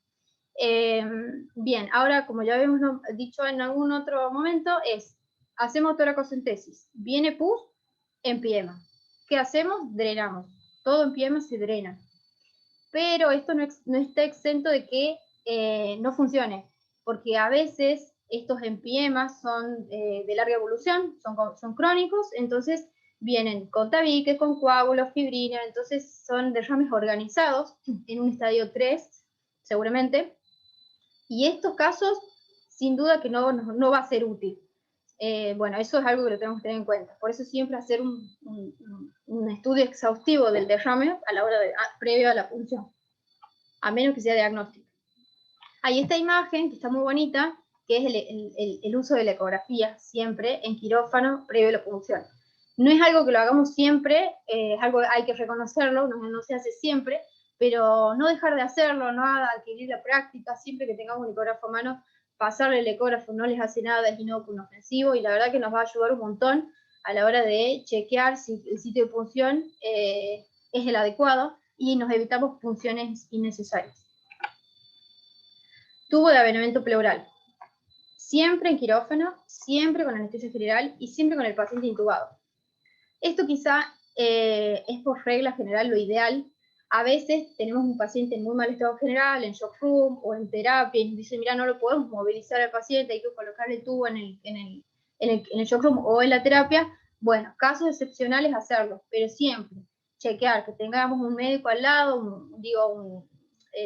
A: Bien, ahora como ya habíamos dicho en algún otro momento, hacemos toracocentesis, viene pus, empiema. ¿Qué hacemos? Drenamos. Todo empiema se drena. Pero esto no está exento de que no funcione, porque a veces estos empiemas son de larga evolución, son crónicos, entonces vienen con tabiques, con coágulos, fibrina, entonces son derrames organizados en un estadio 3, seguramente, y estos casos, sin duda que no va a ser útil. Bueno, eso es algo que lo tenemos que tener en cuenta. Por eso siempre hacer un estudio exhaustivo del derrame a la hora previo a la punción, a menos que sea diagnóstico. Hay esta imagen que está muy bonita, que es el uso de la ecografía siempre en quirófano previo a la punción. No es algo que lo hagamos siempre, es algo que hay que reconocerlo, no se hace siempre, pero no dejar de hacerlo, no adquirir la práctica, siempre que tengamos un ecógrafo a mano, pasarle el ecógrafo no les hace nada, es inocuo, inofensivo, y la verdad que nos va a ayudar un montón a la hora de chequear si el sitio de punción es el adecuado y nos evitamos punciones innecesarias. Tubo de avenimiento pleural. Siempre en quirófano, siempre con anestesia general y siempre con el paciente intubado. Esto quizá es por regla general lo ideal. A veces tenemos un paciente en muy mal estado general, en shock room o en terapia, y nos dicen, mira, no lo podemos movilizar al paciente, hay que colocarle el tubo en el shock room o en la terapia. Bueno, casos excepcionales hacerlo, pero siempre chequear que tengamos un médico al lado, un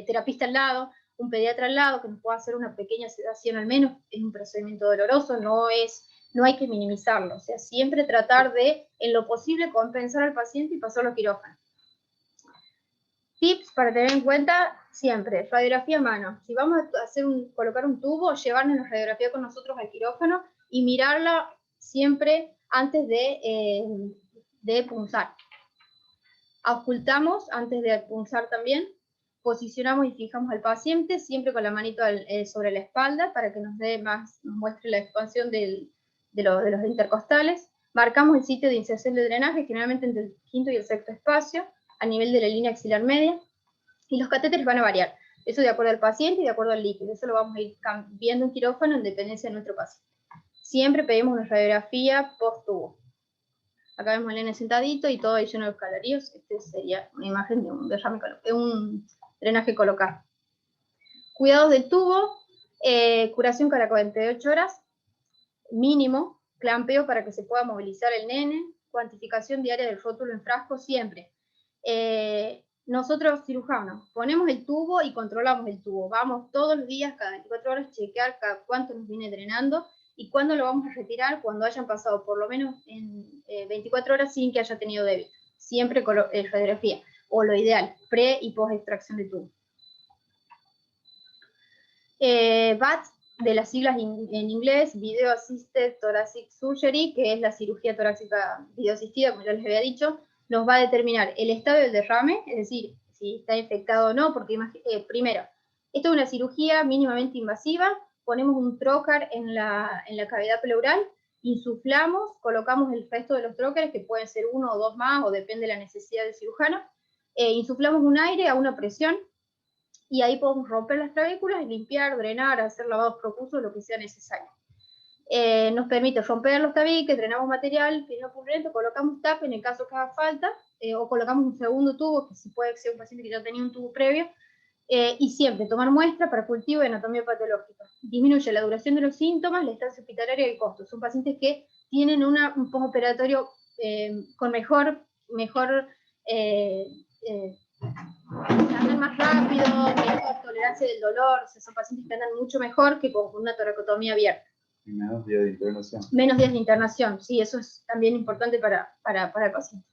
A: terapista al lado, un pediatra al lado, que nos pueda hacer una pequeña sedación al menos. Es un procedimiento doloroso, no hay que minimizarlo, o sea, siempre tratar de, en lo posible, compensar al paciente y pasarlo a quirófano. Tips para tener en cuenta siempre: radiografía a mano. Si vamos a colocar un tubo, llevarnos la radiografía con nosotros al quirófano y mirarla siempre antes de punzar. Auscultamos antes de punzar también. Posicionamos y fijamos al paciente, siempre con la manito sobre la espalda, para que nos muestre la expansión de los intercostales. Marcamos el sitio de inserción de drenaje, generalmente entre el quinto y el sexto espacio, a nivel de la línea axilar media. Y los catéteres van a variar, eso de acuerdo al paciente y de acuerdo al líquido. Eso lo vamos a ir viendo en quirófano en dependencia de nuestro paciente. Siempre pedimos una radiografía post-tubo. Acá vemos el nene sentadito y todo ahí lleno de escalaríos. Esta sería una imagen de un drenaje colocado. Cuidados del tubo, curación cada 48 horas, mínimo, clampeo para que se pueda movilizar el nene, cuantificación diaria del rótulo en frasco siempre. Nosotros, cirujanos, ponemos el tubo y controlamos el tubo. Vamos todos los días, cada 24 horas, chequear cada cuánto nos viene drenando y cuándo lo vamos a retirar, cuando hayan pasado por lo menos en 24 horas sin que haya tenido débito. Siempre con radiografía, o lo ideal, pre y post extracción de tubo. VATS, de las siglas en inglés, Video Assisted Thoracic Surgery, que es la cirugía torácica videoasistida, como ya les había dicho, nos va a determinar el estado del derrame, es decir, si está infectado o no, porque primero, esto es una cirugía mínimamente invasiva, ponemos un trocar en la cavidad pleural, insuflamos, colocamos el resto de los trócares, que pueden ser uno o dos más, o depende de la necesidad del cirujano, insuflamos un aire a una presión, y ahí podemos romper las clavículas, limpiar, drenar, hacer lavados profusos, lo que sea necesario. Nos permite romper los tabiques, drenamos material, fino purulento, colocamos TAP en el caso que haga falta, o colocamos un segundo tubo, que si puede ser un paciente que ya tenía un tubo previo, y siempre tomar muestra para cultivo de anatomía patológica. Disminuye la duración de los síntomas, la estancia hospitalaria y el costo. Son pacientes que tienen un postoperatorio con mejor andan más rápido, mejor tolerancia del dolor, o sea, son pacientes que andan mucho mejor que con una toracotomía abierta.
C: Y menos días de internación.
A: Menos días de internación, sí, eso es también importante para el paciente.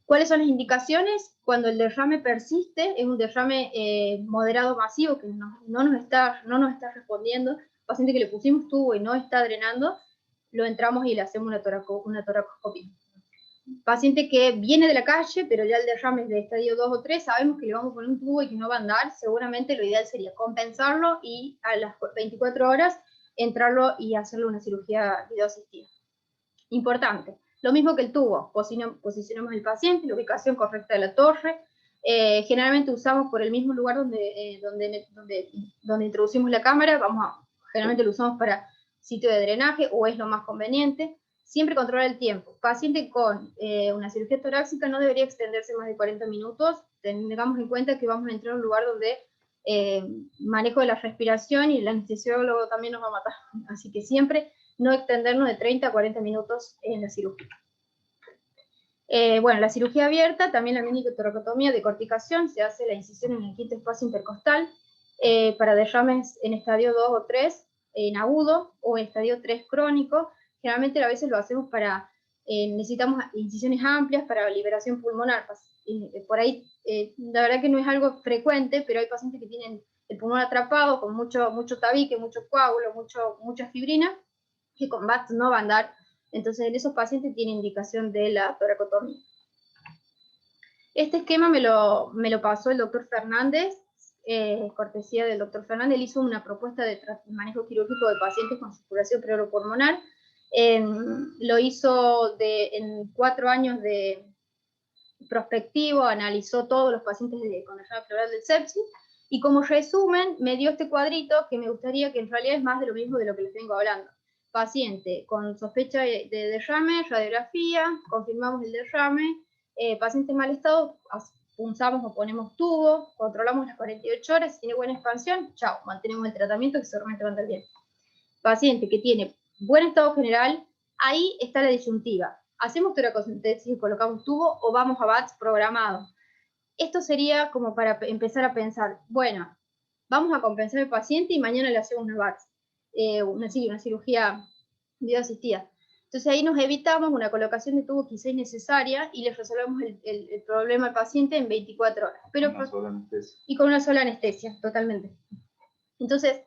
A: ¿Cuáles son las indicaciones? Cuando el derrame persiste, es un derrame moderado masivo que no nos está respondiendo, paciente que le pusimos tubo y no está drenando, lo entramos y le hacemos una toracoscopia. Paciente que viene de la calle, pero ya el derrame es de estadio 2 o 3, sabemos que le vamos a poner un tubo y que no va a andar, seguramente lo ideal sería compensarlo y a las 24 horas entrarlo y hacerle una cirugía videoasistida. Importante, lo mismo que el tubo, posicionamos el paciente, la ubicación correcta de la torre, generalmente usamos por el mismo lugar donde introducimos la cámara, generalmente lo usamos para sitio de drenaje o es lo más conveniente. Siempre controlar el tiempo. Paciente con una cirugía torácica no debería extenderse más de 40 minutos. Tengamos en cuenta que vamos a entrar a un lugar donde manejo de la respiración y el anestesiólogo también nos va a matar. Así que siempre no extendernos de 30 a 40 minutos en la cirugía. Bueno, la cirugía abierta, también la minitoracotomía de corticación, se hace la incisión en el quinto espacio intercostal para derrames en estadio 2 o 3 en agudo o en estadio 3 crónico. Generalmente a veces lo hacemos necesitamos incisiones amplias para liberación pulmonar. Por ahí, la verdad que no es algo frecuente, pero hay pacientes que tienen el pulmón atrapado con mucho tabique, mucho coágulo, mucha fibrina, que con VATS no va a andar. Entonces en esos pacientes tiene indicación de la toracotomía. Este esquema me lo pasó el doctor Fernández, cortesía del doctor Fernández. Él hizo una propuesta de manejo quirúrgico de pacientes con supuración pleuropulmonar. Lo hizo en 4 años de prospectivo, analizó todos los pacientes con derrame pleural del sepsis, y como resumen me dio este cuadrito que me gustaría, que en realidad es más de lo mismo de lo que les vengo hablando. Paciente con sospecha de derrame, radiografía, confirmamos el derrame, paciente en mal estado, punzamos o ponemos tubo, controlamos las 48 horas, si tiene buena expansión, chao, mantenemos el tratamiento que seguramente va a andar bien. Paciente que tiene buen estado general, ahí está la disyuntiva. ¿Hacemos toracocentesis y colocamos tubo o vamos a VATS programado? Esto sería como para empezar a pensar, bueno, vamos a compensar al paciente y mañana le hacemos una VATS, una cirugía videoasistida. Entonces ahí nos evitamos una colocación de tubo quizá innecesaria y le resolvemos el problema al paciente en 24 horas. Pero, con una sola anestesia. Y con una sola anestesia, totalmente. Entonces,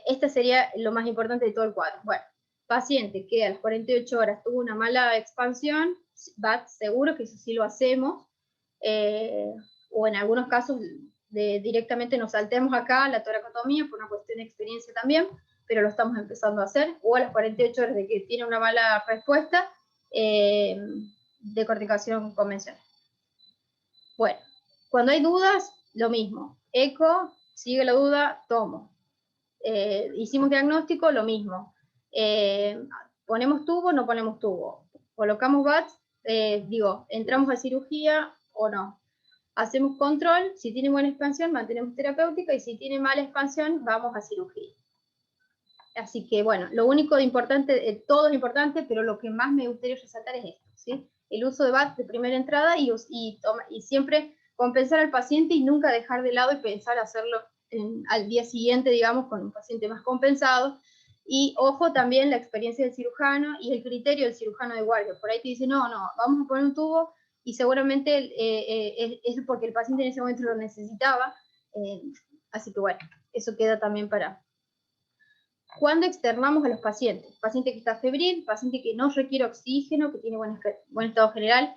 A: este sería lo más importante de todo el cuadro. Bueno, paciente que a las 48 horas tuvo una mala expansión, VATS seguro, que eso sí lo hacemos. o en algunos casos directamente nos saltemos acá la toracotomía por una cuestión de experiencia también, pero lo estamos empezando a hacer, o a las 48 horas de que tiene una mala respuesta, decorticación convencional. Bueno, cuando hay dudas, lo mismo. Eco, sigue la duda, tomo. Hicimos diagnóstico, lo mismo. ¿Ponemos tubo o no ponemos tubo? ¿Colocamos BATS? ¿Entramos a cirugía o no? Hacemos control, si tiene buena expansión, mantenemos terapéutica, y si tiene mala expansión, vamos a cirugía. Así que, bueno, lo único de importante, todo es importante, pero lo que más me gustaría resaltar es esto, ¿sí? El uso de BAT de primera entrada y siempre compensar al paciente y nunca dejar de lado y pensar hacerlo al día siguiente, digamos, con un paciente más compensado. Y ojo también la experiencia del cirujano y el criterio del cirujano de guardia. Por ahí te dice, no, vamos a poner un tubo, y seguramente es porque el paciente en ese momento lo necesitaba. Así que bueno, eso queda también para... ¿Cuándo externamos a los pacientes? Paciente que está febril, paciente que no requiere oxígeno, que tiene buen estado general.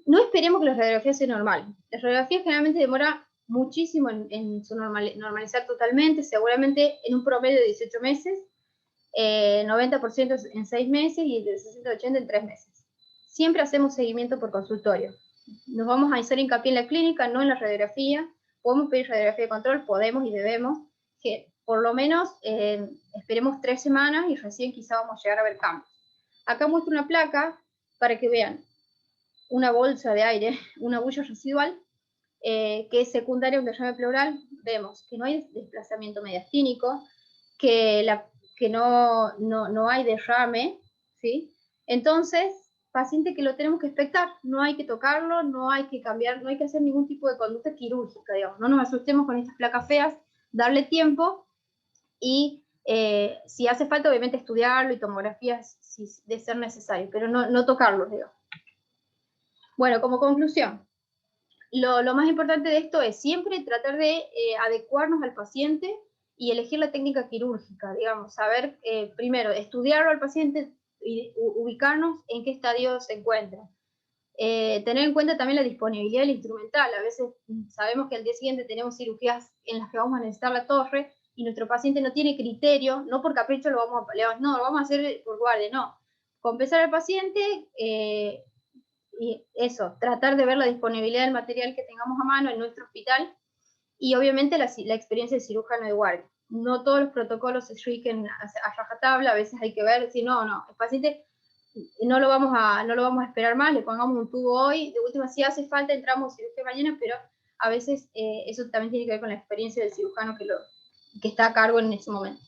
A: No esperemos que la radiografía sea normal. La radiografía generalmente demora muchísimo en su normalizar totalmente, seguramente en un promedio de 18 meses, 90% en 6 meses y de 60-80 en 3 meses. Siempre hacemos seguimiento por consultorio. Nos vamos a hacer hincapié en la clínica, no en la radiografía. Podemos pedir radiografía de control, podemos y debemos, que por lo menos esperemos 3 semanas y recién quizá vamos a llegar a ver cambios. Acá muestro una placa para que vean una bolsa de aire, una bulla residual, que es secundaria a un derrame pleural. Vemos que no hay desplazamiento mediastínico, que no hay derrame, ¿sí? Entonces, paciente que lo tenemos que expectar, no hay que tocarlo, no hay que cambiar, no hay que hacer ningún tipo de conducta quirúrgica, digamos. No nos asustemos con estas placas feas, darle tiempo y si hace falta, obviamente, estudiarlo y tomografías de ser necesario, pero no tocarlo, digamos. Bueno, como conclusión, lo más importante de esto es siempre tratar de adecuarnos al paciente y elegir la técnica quirúrgica, digamos, saber primero estudiarlo al paciente y ubicarnos en qué estadio se encuentra. Tener en cuenta también la disponibilidad del instrumental. A veces sabemos que al día siguiente tenemos cirugías en las que vamos a necesitar la torre y nuestro paciente no tiene criterio, no por capricho lo vamos a hacer por guardia, no. Compensar al paciente, y eso, tratar de ver la disponibilidad del material que tengamos a mano en nuestro hospital, y obviamente la experiencia del cirujano de guardia. No todos los protocolos se rigen a rajatabla, a veces hay que ver si no, el paciente no lo vamos a esperar más, le pongamos un tubo hoy, de última si hace falta entramos en cirugía mañana, pero a veces eso también tiene que ver con la experiencia del cirujano que está a cargo en ese momento.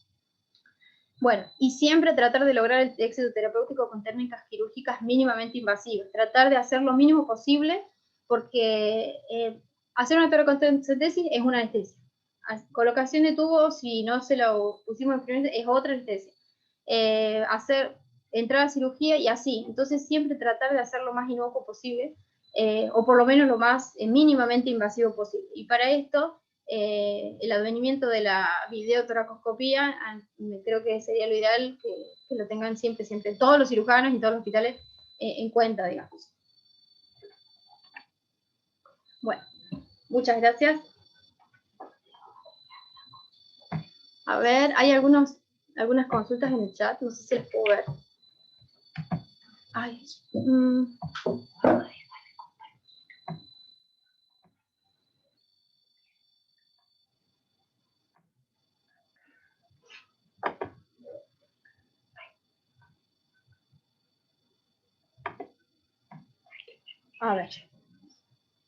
A: Bueno, y siempre tratar de lograr el éxito terapéutico con técnicas quirúrgicas mínimamente invasivas. Tratar de hacer lo mínimo posible, porque hacer una toracentesis es una anestesia. Colocación de tubos, si no se lo pusimos en primer, es otra anestesia. Entrar a cirugía y así. Entonces siempre tratar de hacer lo más inocuo posible, o por lo menos lo más mínimamente invasivo posible. Y para esto, el advenimiento de la videotoracoscopía, creo que sería lo ideal que lo tengan siempre todos los cirujanos y todos los hospitales en cuenta, digamos. Bueno, muchas gracias. A ver, hay algunas consultas en el chat, no sé si las puedo ver. Ay,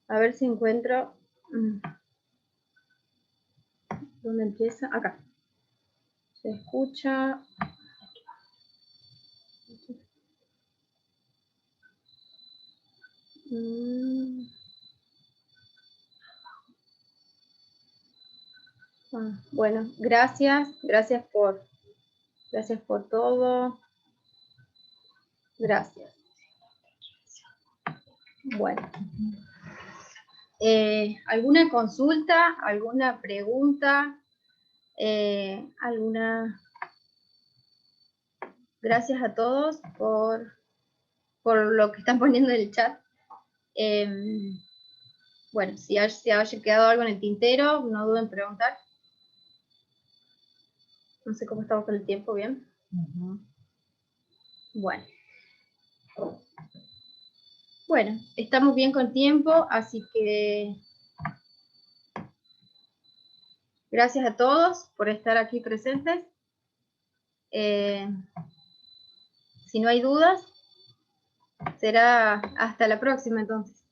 A: a ver si encuentro. ¿Dónde empieza? Acá. Se escucha. Bueno, gracias por todo. Gracias. Bueno. ¿Alguna consulta? ¿Alguna pregunta? Gracias a todos por lo que están poniendo en el chat. Bueno, si haya quedado algo en el tintero, no duden en preguntar. No sé cómo estamos con el tiempo, ¿bien? Bueno. Bueno, estamos bien con tiempo, así que gracias a todos por estar aquí presentes. Si no hay dudas, será hasta la próxima entonces.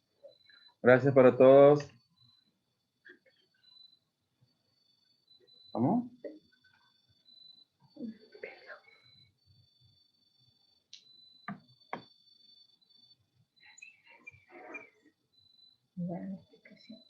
C: Gracias para todos. ¿Vamos?
B: Bueno, la explicación.